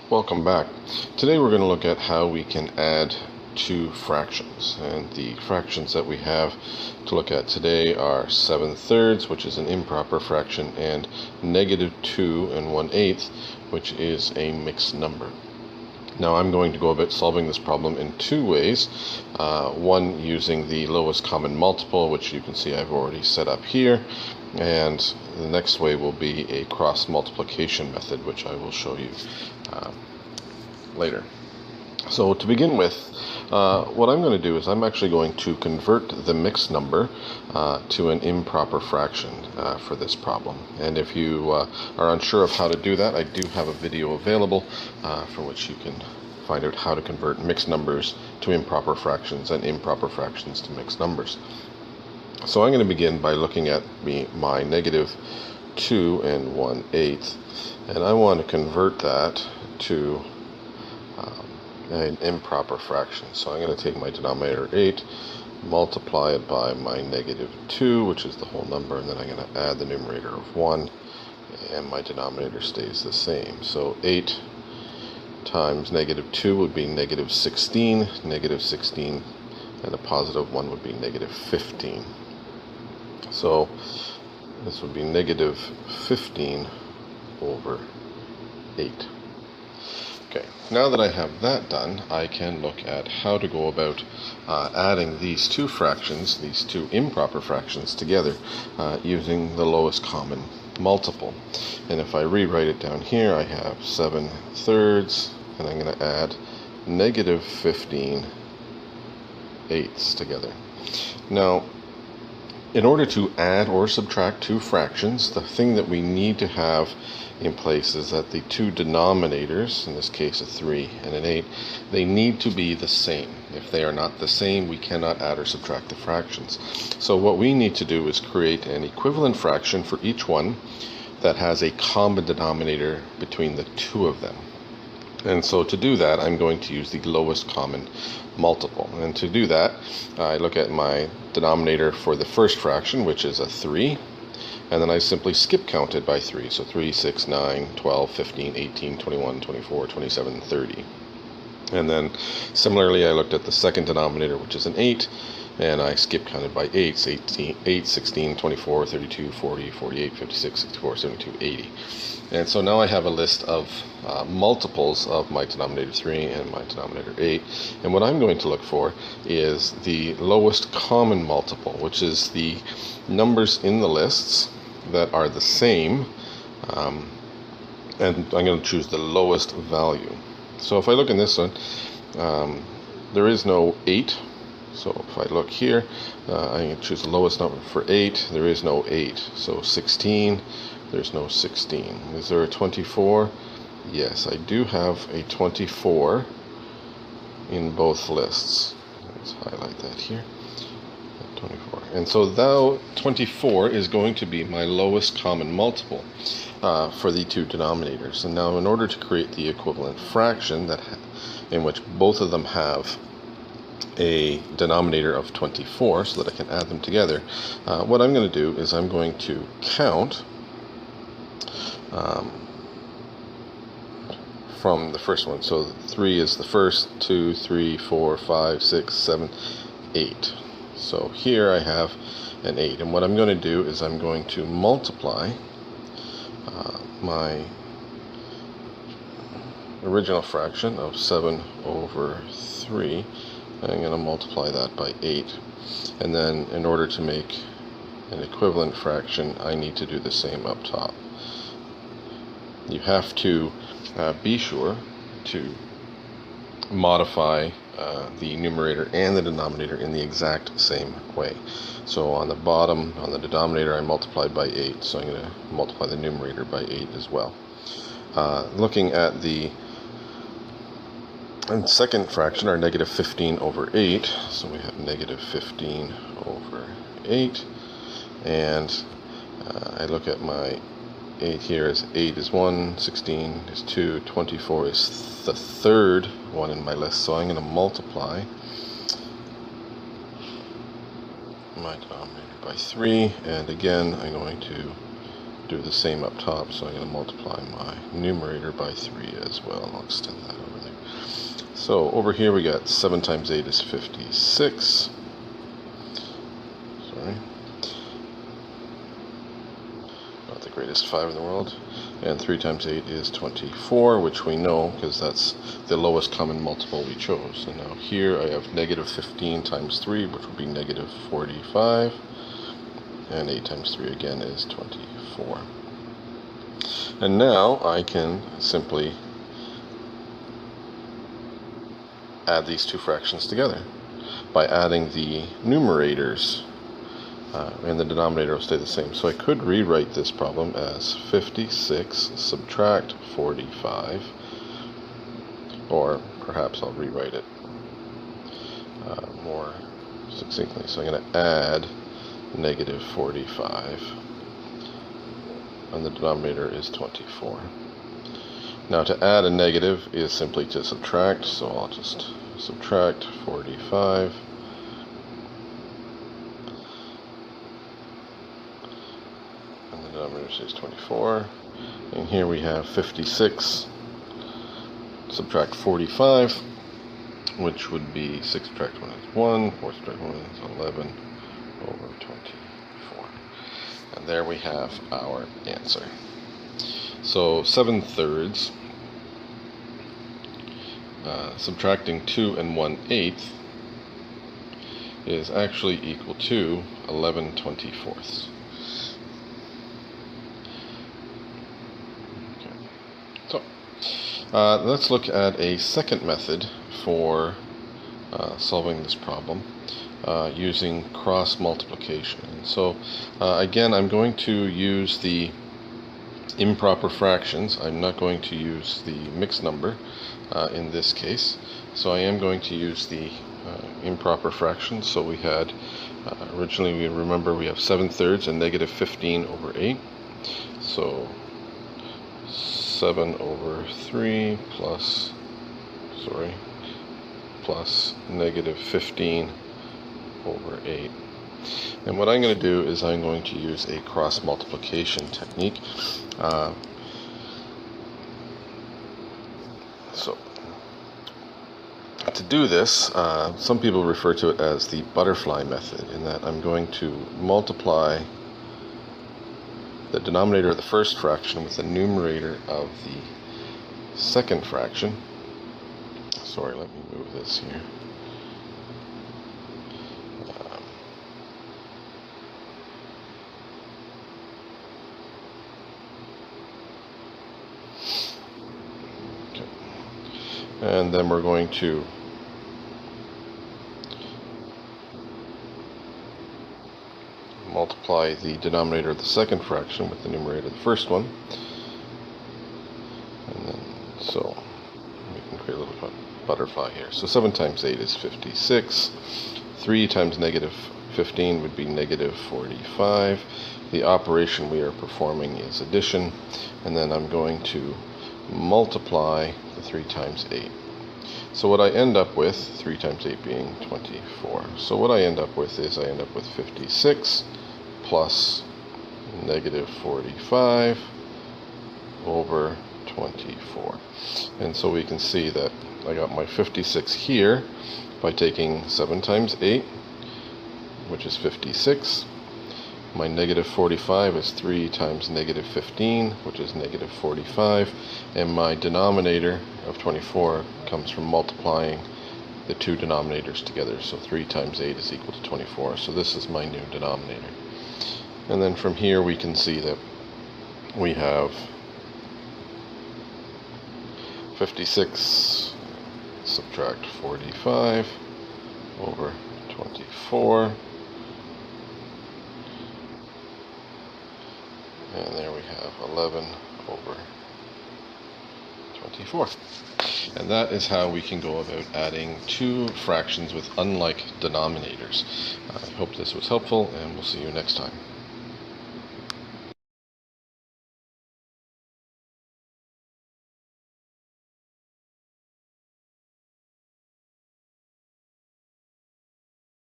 Welcome back. Today we're going to look at how we can add two fractions. And the fractions that we have to look at today are 7/3, which is an improper fraction, and -2 1/8, which is a mixed number. Now I'm going to go about solving this problem in two ways. One using the lowest common multiple, which you can see I've already set up here, and the next way will be a cross multiplication method, which I will show you later. So to begin with, what I'm going to do is I'm actually going to convert the mixed number to an improper fraction for this problem. And if you are unsure of how to do that, I do have a video available for which you can find out how to convert mixed numbers to improper fractions and improper fractions to mixed numbers. So I'm going to begin by looking at my -2 1/8, and I want to convert that to an improper fraction. So I'm going to take my denominator 8, multiply it by my -2, which is the whole number, and then I'm going to add the numerator of 1, and my denominator stays the same. So 8 times -2 would be -16, -16, and a positive 1 would be -15. So this would be -15 over 8. Okay, now that I have that done, I can look at how to go about adding these two fractions, these two improper fractions together using the lowest common multiple. And if I rewrite it down here, I have 7/3, and I'm going to add -15 eighths together. Now, in order to add or subtract two fractions, the thing that we need to have in place is that the two denominators, in this case a 3 and an 8, they need to be the same. If they are not the same, we cannot add or subtract the fractions. So what we need to do is create an equivalent fraction for each one that has a common denominator between the two of them. And so to do that, I'm going to use the lowest common multiple. And to do that, I look at my denominator for the first fraction, which is a 3, and then I simply skip count it by 3. So 3, 6, 9, 12, 15, 18, 21, 24, 27, 30. And then similarly, I looked at the second denominator, which is an 8, and I skip counted by 8, 8, 16, 24, 32, 40, 48, 56, 64, 72, 80. And so now I have a list of multiples of my denominator 3 and my denominator 8. And what I'm going to look for is the lowest common multiple, which is the numbers in the lists that are the same. And I'm going to choose the lowest value. So if I look in this one, there is no 8. So if I look here, I can choose the lowest number for 8. There is no 8. So 16, there's no 16. Is there a 24? Yes, I do have a 24 in both lists. Let's highlight that here. 24. And so now 24 is going to be my lowest common multiple for the two denominators. And now in order to create the equivalent fraction in which both of them have a denominator of 24 so that I can add them together, what I'm going to do is I'm going to count from the first one. So 3 is the first, 2, 3, 4, 5, 6, 7, 8. So here I have an 8. And what I'm going to do is I'm going to multiply my original fraction of 7/3. I'm going to multiply that by 8. And then in order to make an equivalent fraction, I need to do the same up top. You have to be sure to modify the numerator and the denominator in the exact same way. So on the bottom, on the denominator, I multiplied by 8, so I'm going to multiply the numerator by 8 as well. Looking at the second fraction, our -15 over 8, so we have -15 over 8, and I look at my 8 here as 8 is 1, 16 is 2, 24 is the third one in my list, so I'm going to multiply my denominator by 3, and again I'm going to do the same up top, so I'm going to multiply my numerator by 3 as well. I'll extend that over there. So over here we got 7 times 8 is 56. Sorry. Not the greatest 5 in the world. And 3 times 8 is 24, which we know because that's the lowest common multiple we chose. And now here I have negative 15 times 3, which would be negative 45. And 8 times 3 again is 24. And now I can simply add these two fractions together by adding the numerators, and the denominator will stay the same. So I could rewrite this problem as 56 subtract 45, or perhaps I'll rewrite it more succinctly. So I'm going to add negative 45, and the denominator is 24. Now to add a negative is simply to subtract, so I'll just subtract 45, and the denominator is 24, and here we have 56 subtract 45, which would be 6 subtract 1 is 1, 4 subtract 1 is 11 over 24. And there we have our answer. So 7/3 subtracting 2 and 1/8 is actually equal to 11/24. Okay. So let's look at a second method for solving this problem using cross multiplication. So again, I'm going to use the improper fractions. I'm not going to use the mixed number in this case. So I am going to use the improper fractions. So we had originally, we remember we have 7/3 and negative 15 over 8. So 7 over 3 plus negative 15 over 8. And what I'm going to do is I'm going to use a cross multiplication technique. So to do this, some people refer to it as the butterfly method, in that I'm going to multiply the denominator of the first fraction with the numerator of the second fraction. Sorry, let me move this here. And then we're going to multiply the denominator of the second fraction with the numerator of the first one. And then, so we can create a little butterfly here. So 7 times 8 is 56. 3 times negative 15 would be negative 45. The operation we are performing is addition. And then I'm going to multiply the 3 times 8. So what I end up with, 3 times 8 being 24. So what I end up with is I end up with 56 plus negative 45 over 24. And so we can see that I got my 56 here by taking 7 times 8, which is 56. My negative 45 is 3 times negative 15, which is negative 45. And my denominator of 24 comes from multiplying the two denominators together. So 3 times 8 is equal to 24. So this is my new denominator. And then from here we can see that we have 56 subtract 45 over 24. And there we have 11 over 24. And that is how we can go about adding two fractions with unlike denominators. I hope this was helpful, and we'll see you next time.